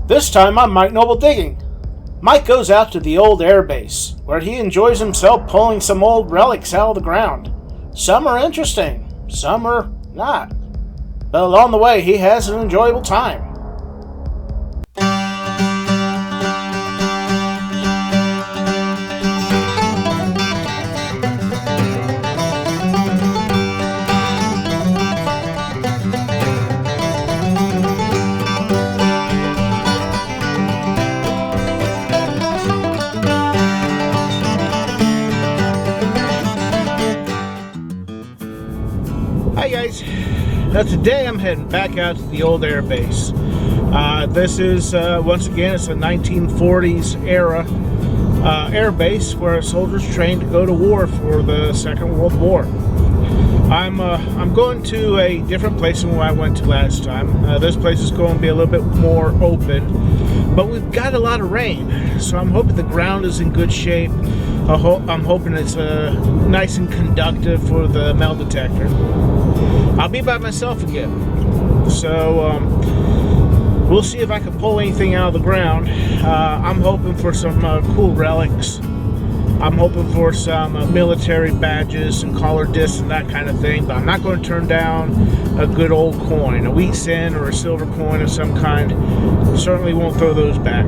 This time I'm Mike Knobl Digging. Mike goes out to the old air base, where he enjoys himself pulling some old relics out of the ground. Some are interesting, some are not. But along the way, he has an enjoyable time. Hi guys, now today I'm heading back out to the old air base. This is once again, it's a 1940s era air base where soldiers trained to go to war for the Second World War. I'm going to a different place than where I went to last time. This place is going to be a little bit more open, but we've got a lot of rain, so I'm hoping the ground is in good shape. I'm hoping it's nice and conductive for the metal detector. I'll be by myself again, so we'll see if I can pull anything out of the ground. I'm hoping for some cool relics. I'm hoping for some military badges and collar discs and that kind of thing, but I'm not going to turn down a good old coin, a wheat cent or a silver coin of some kind. Certainly won't throw those back.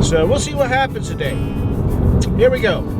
So we'll see what happens today. Here we go.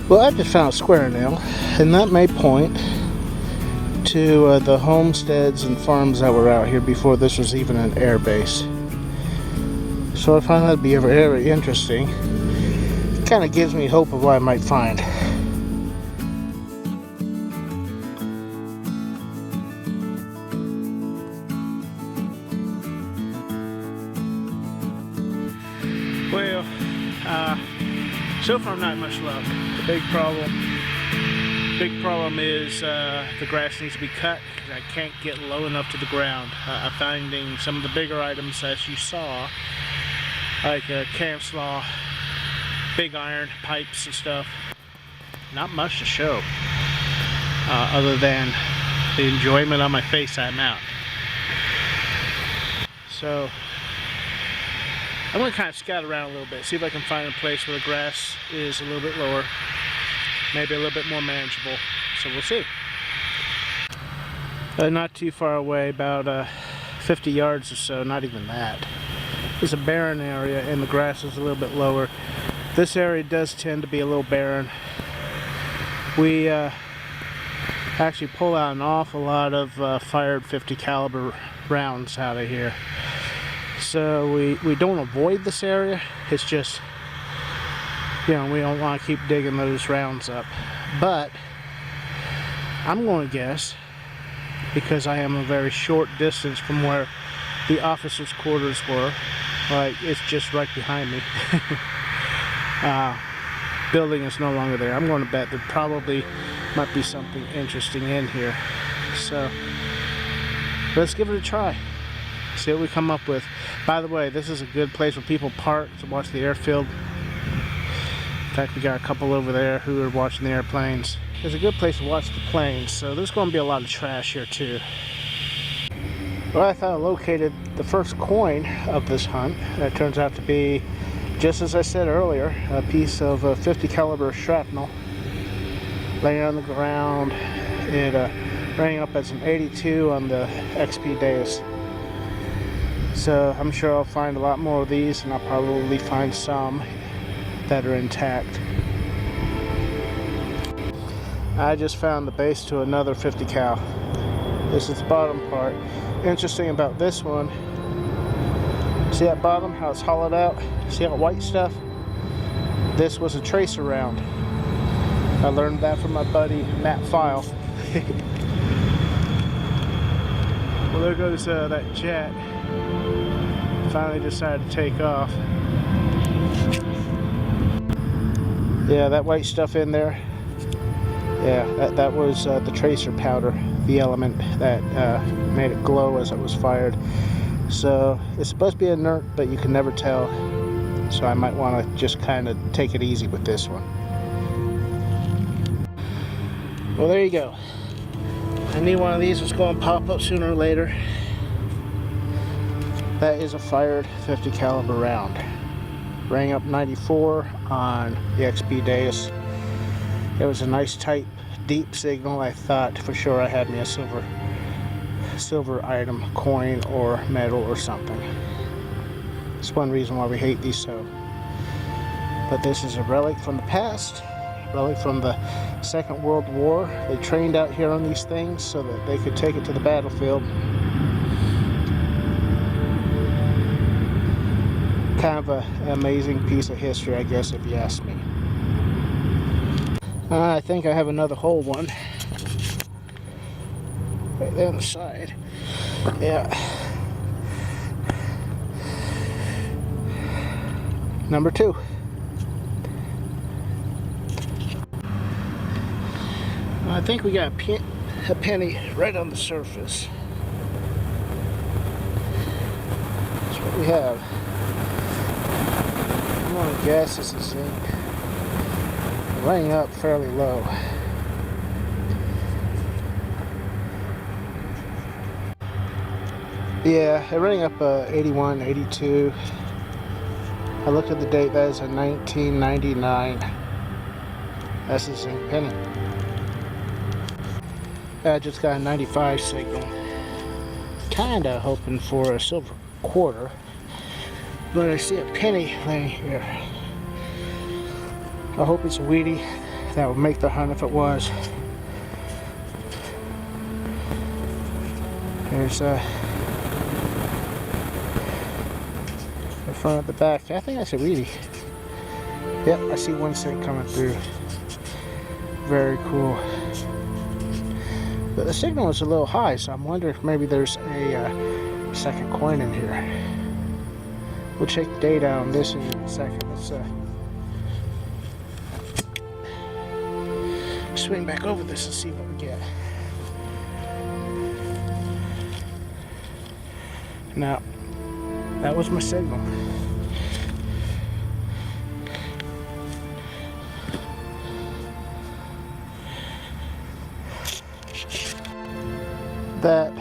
Well, I just found a square nail, and that may point to the homesteads and farms that were out here before this was even an air base. So I find that to be very interesting. It kind of gives me hope of what I might find. Well, so far not much luck. The big problem is the grass needs to be cut because I can't get low enough to the ground. I'm finding some of the bigger items, as you saw, like cam slaw, big iron, pipes and stuff. Not much to show, other than the enjoyment on my face I'm out. So I'm going to kind of scout around a little bit, see if I can find a place where the grass is a little bit lower, maybe a little bit more manageable. So we'll see. Not too far away, about 50 yards or so, not even that. It's a barren area and the grass is a little bit lower. This area does tend to be a little barren. We actually pull out an awful lot of fired 50 caliber rounds out of here. So we don't avoid this area, it's just, you know, we don't want to keep digging those rounds up. But I'm going to guess, because I am a very short distance from where the officers' quarters were, like it's just right behind me. Building is no longer there. I'm going to bet there probably might be something interesting in here. So let's give it a try. See what we come up with. By the way, this is a good place where people park to watch the airfield. In fact, we got a couple over there who are watching the airplanes. It's a good place to watch the planes, so there's going to be a lot of trash here too. Well, I thought I located the first coin of this hunt. It turns out to be, just as I said earlier, a piece of 50 caliber shrapnel laying on the ground. It rang up as an 82 on the XP Deus. So I'm sure I'll find a lot more of these, and I'll probably find some that are intact. I just found the base to another 50 cal. This is the bottom part. Interesting about this one, see that bottom, how it's hollowed out? See that white stuff? This was a tracer round. I learned that from my buddy Matt File. Well, there goes that jet. Finally decided to take off. Yeah, that white stuff in there. Yeah, that was the tracer powder, the element that made it glow as it was fired. So it's supposed to be inert, but you can never tell. So I might want to just kind of take it easy with this one. Well, there you go. I knew one of these was going to pop up sooner or later. That is a fired 50 caliber round. Rang up 94 on the XP Deus. It was a nice tight deep signal. I thought for sure I had me a silver item, coin or metal or something. It's one reason why we hate these so. But this is a relic from the past, relic from the Second World War. They trained out here on these things so that they could take it to the battlefield. Kind of an amazing piece of history, I guess, if you ask me. I think I have another whole one right there on the side. Yeah. Number 2. I think we got a penny right on the surface. That's what we have. I'm gonna guess this is zinc. Laying up fairly low. Yeah, it rang up 81, 82. I looked at the date, that is a 1999. That's a zinc penny. I just got a 95 signal. Kinda hoping for a silver quarter, but I see a penny laying here. I hope it's a wheatie. That would make the hunt if it was. There's the front of the back. I think that's a wheatie. Yep, I see one cent coming through. Very cool. But the signal is a little high, so I'm wondering if maybe there's a second coin in here. We'll check the data on this in a second. Let's swing back over this and see what we get. Now, that was my signal. That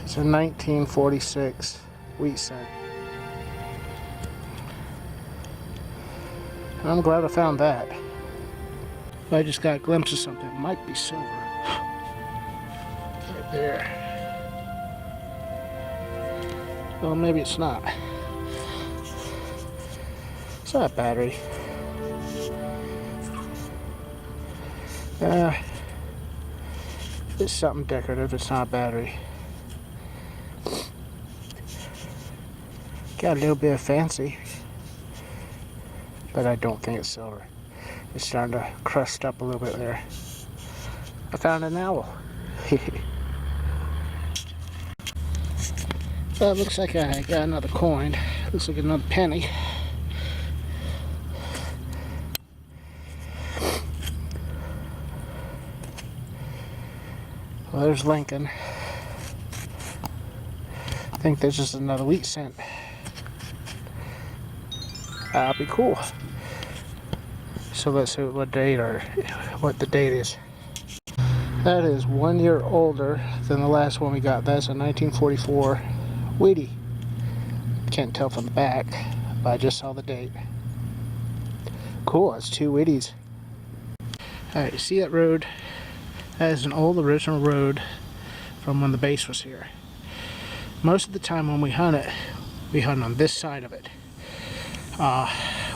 is a 1946 wheat cent. I'm glad I found that. I just got a glimpse of something. It might be silver. Right there. Well, maybe it's not. It's not a battery. It's something decorative. It's not a battery. Got a little bit of fancy, but I don't think it's silver. It's starting to crust up a little bit there. I found an owl. Well, it looks like I got another coin. Looks like another penny. Well, there's Lincoln. I think there's just another wheat cent. That'll be cool. So let's see what date or what the date is. That is 1 year older than the last one we got. That's a 1944 wheatie. Can't tell from the back, but I just saw the date. Cool, that's 2 wheaties. Alright, you see that road? That is an old original road from when the base was here. Most of the time when we hunt it, we hunt on this side of it.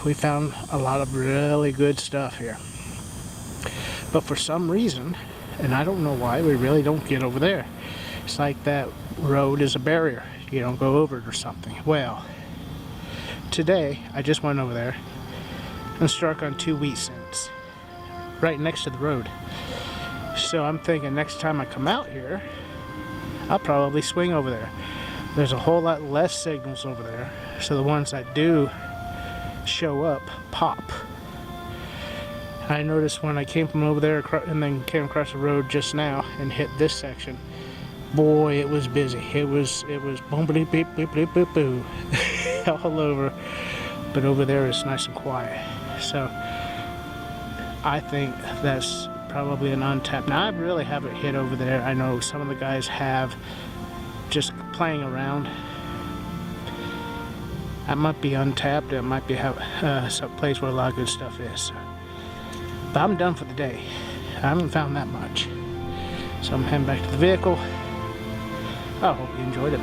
We found a lot of really good stuff here. But for some reason, and I don't know why, we really don't get over there. It's like that road is a barrier. You don't go over it or something. Well, today I just went over there and struck on 2 wheat scents right next to the road. So I'm thinking next time I come out here, I'll probably swing over there. There's a whole lot less signals over there, so the ones that do show up pop. I noticed when I came from over there and then came across the road just now and hit this section, boy, it was busy. It was boom-a-dee beep beep beep boop boo all over. But over there it's nice and quiet. So I think that's probably an untapped. Now I really haven't hit over there. I know some of the guys have, just playing around. That might be untapped. It might be some place where a lot of good stuff is. But I'm done for the day. I haven't found that much. So I'm heading back to the vehicle. I hope you enjoyed it.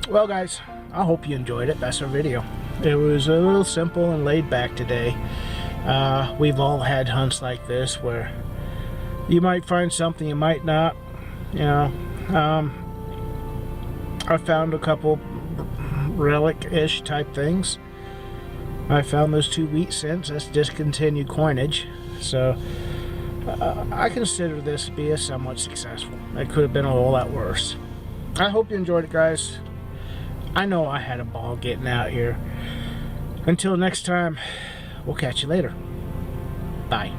Well guys, I hope you enjoyed it. That's our video. It was a little simple and laid back today. We've all had hunts like this where you might find something, you might not. You know, I found a couple relic-ish type things. I found those 2 wheat cents. That's discontinued coinage. So I consider this to be a somewhat successful. It could have been a whole lot worse. I hope you enjoyed it, guys. I know I had a ball getting out here. Until next time, we'll catch you later. Bye.